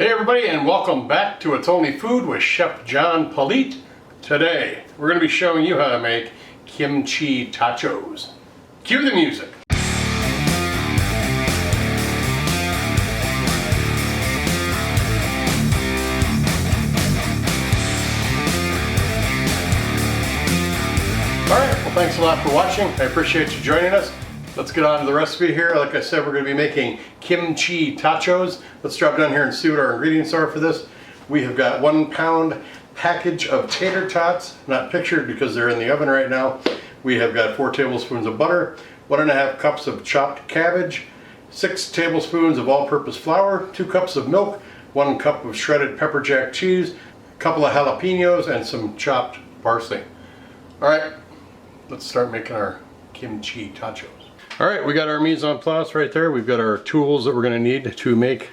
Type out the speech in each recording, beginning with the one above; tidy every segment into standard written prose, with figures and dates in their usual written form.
Hey everybody, and welcome back to It's Only Food with Chef John Politte. Today we're going to be showing you how to make kimchi tachos. Cue the music. Alright, well thanks a lot for watching. I appreciate you joining us. Let's get on to the recipe here. Like I said, we're going to be making kimchi tachos. Let's drop down here and see what our ingredients are for this. We have got 1 pound package of tater tots, not pictured because they're in the oven right now. We have got 4 tablespoons of butter, 1.5 cups of chopped cabbage, 6 tablespoons of all-purpose flour, 2 cups of milk, 1 cup of shredded pepper jack cheese, a couple of jalapenos, and some chopped parsley. All right, let's start making our kimchi tachos. All right, we got our mise en place right there. We've got our tools that we're going to need to make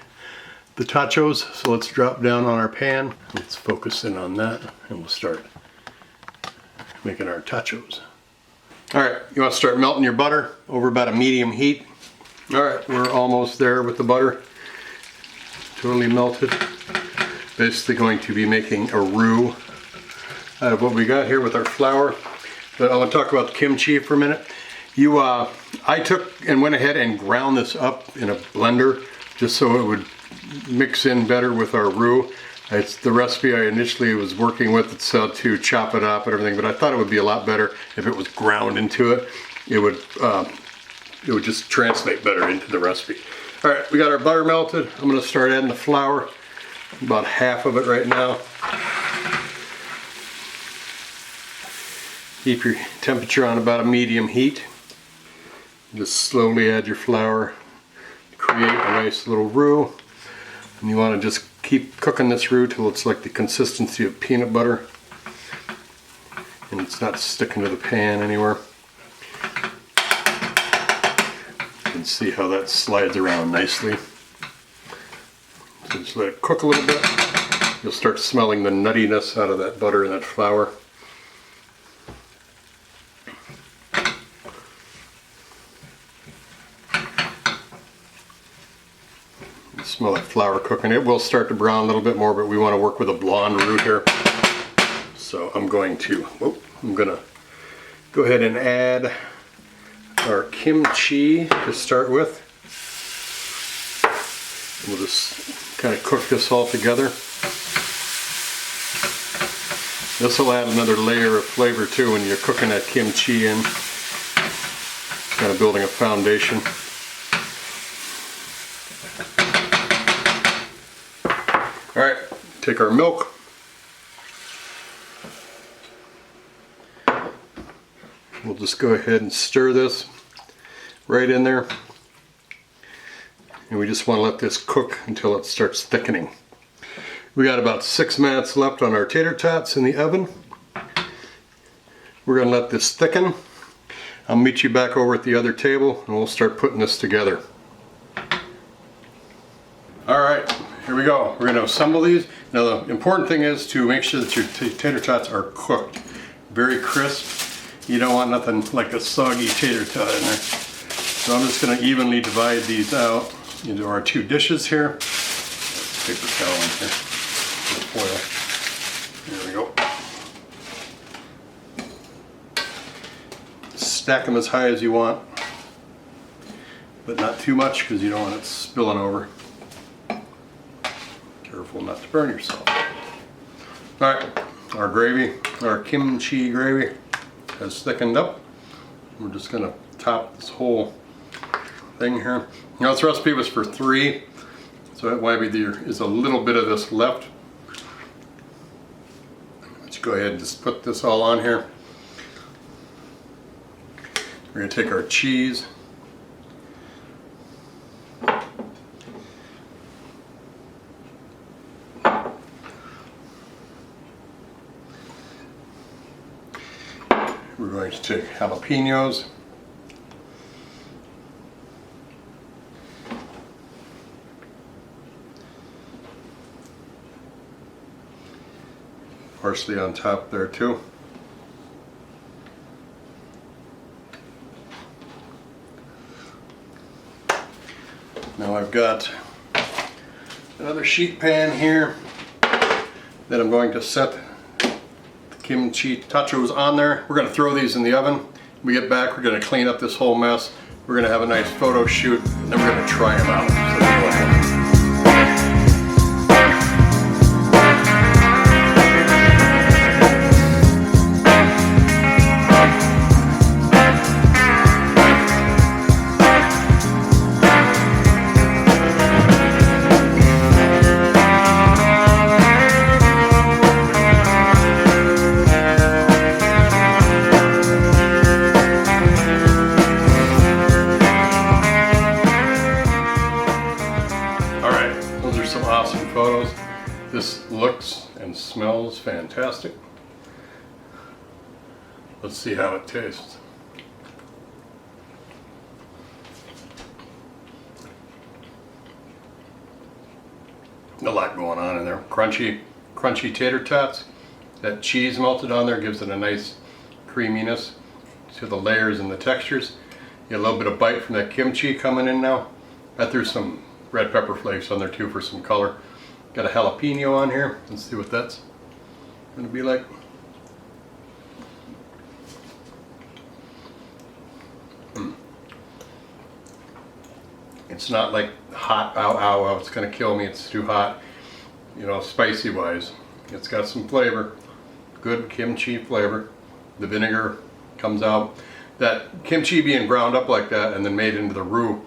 the tachos. So let's drop down on our pan. Let's focus in on that and we'll start making our tachos. All right, you want to start melting your butter over about a medium heat. All right, we're almost there with the butter. Totally melted. Basically going to be making a roux out of what we got here with our flour. But I want to talk about the kimchi for a minute. I took and went ahead and ground this up in a blender just so it would mix in better with our roux. It's the recipe I initially was working with. It's to chop it up and everything, but I thought it would be a lot better if it was ground into it. It would just translate better into the recipe. All right, we got our butter melted. I'm going to start adding the flour, about half of it right now. Keep your temperature on about a medium heat. Just slowly add your flour to create a nice little roux. And you want to just keep cooking this roux till it's like the consistency of peanut butter. And it's not sticking to the pan anywhere. You can see how that slides around nicely. So just let it cook a little bit. You'll start smelling the nuttiness out of that butter and that flour. Smell that flour cooking. It will start to brown a little bit more, but we want to work with a blonde roux here. So I'm going to go ahead and add our kimchi to start with. We'll just kind of cook this all together. This will add another layer of flavor too when you're cooking that kimchi in. Kind of building a foundation. All right, take our milk. We'll just go ahead and stir this right in there. And we just want to let this cook until it starts thickening. We got about 6 minutes left on our tater tots in the oven. We're going to let this thicken. I'll meet you back over at the other table and we'll start putting this together. All right. Here we go. We're going to assemble these. Now the important thing is to make sure that your tater tots are cooked very crisp. You don't want nothing like a soggy tater tot in there. So I'm just going to evenly divide these out into our 2 dishes here. Paper towel in here. Foil. There we go. Stack them as high as you want, but not too much because you don't want it spilling over. Careful not to burn yourself. Alright, our gravy, our kimchi gravy has thickened up. We're just going to top this whole thing here. Now this recipe was for 3, so that might be there is a little bit of this left. Let's go ahead and just put this all on here. We're going to take our cheese. We're going to take jalapenos. Parsley on top there too. Now I've got Another sheet pan here. Then I'm going to set the kimchi totchos on there. We're going to throw these in the oven. When we get back, we're going to clean up this whole mess. We're going to have a nice photo shoot, and then we're going to try them out. So awesome photos. This looks and smells fantastic. Let's see how it tastes. A lot going on in there. Crunchy tater tots. That cheese melted on there gives it a nice creaminess to the layers and the textures. You get a little bit of bite from that kimchi coming in now. I threw some red pepper flakes on there too for some color. Got a jalapeno on here. Let's see what that's going to be like. It's not like hot, ow, it's going to kill me, it's too hot. You know, spicy wise. It's got some flavor. Good kimchi flavor. The vinegar comes out. That kimchi being ground up like that and then made into the roux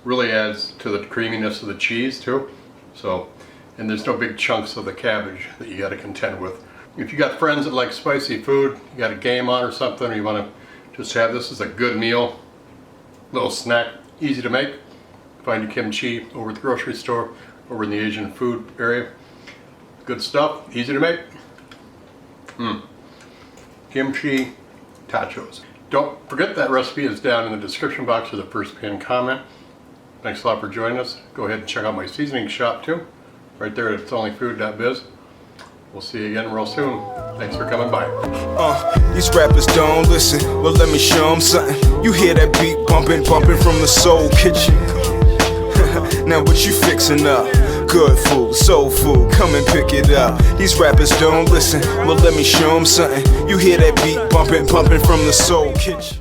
really adds to the creaminess of the cheese too. So, and there's no big chunks of the cabbage that you got to contend with. If you got friends that like spicy food, you got a game on or something, or you want to just have this as a good meal, little snack, easy to make. Find your kimchi over at the grocery store, over in the Asian food area. Good stuff, easy to make. Kimchi totchos. Don't forget that recipe is down in the description box of the first pinned comment. Thanks a lot for joining us. Go ahead and check out my seasoning shop too. Right there at itsonlyfood.biz. We'll see you again real soon. Thanks for coming by. These rappers don't listen. Well, let me show them something. You hear that beat bumping from the soul kitchen. Now what you fixing up? Good food, soul food, come and pick it up. These rappers don't listen. Well, let me show them something. You hear that beat bumping from the soul kitchen.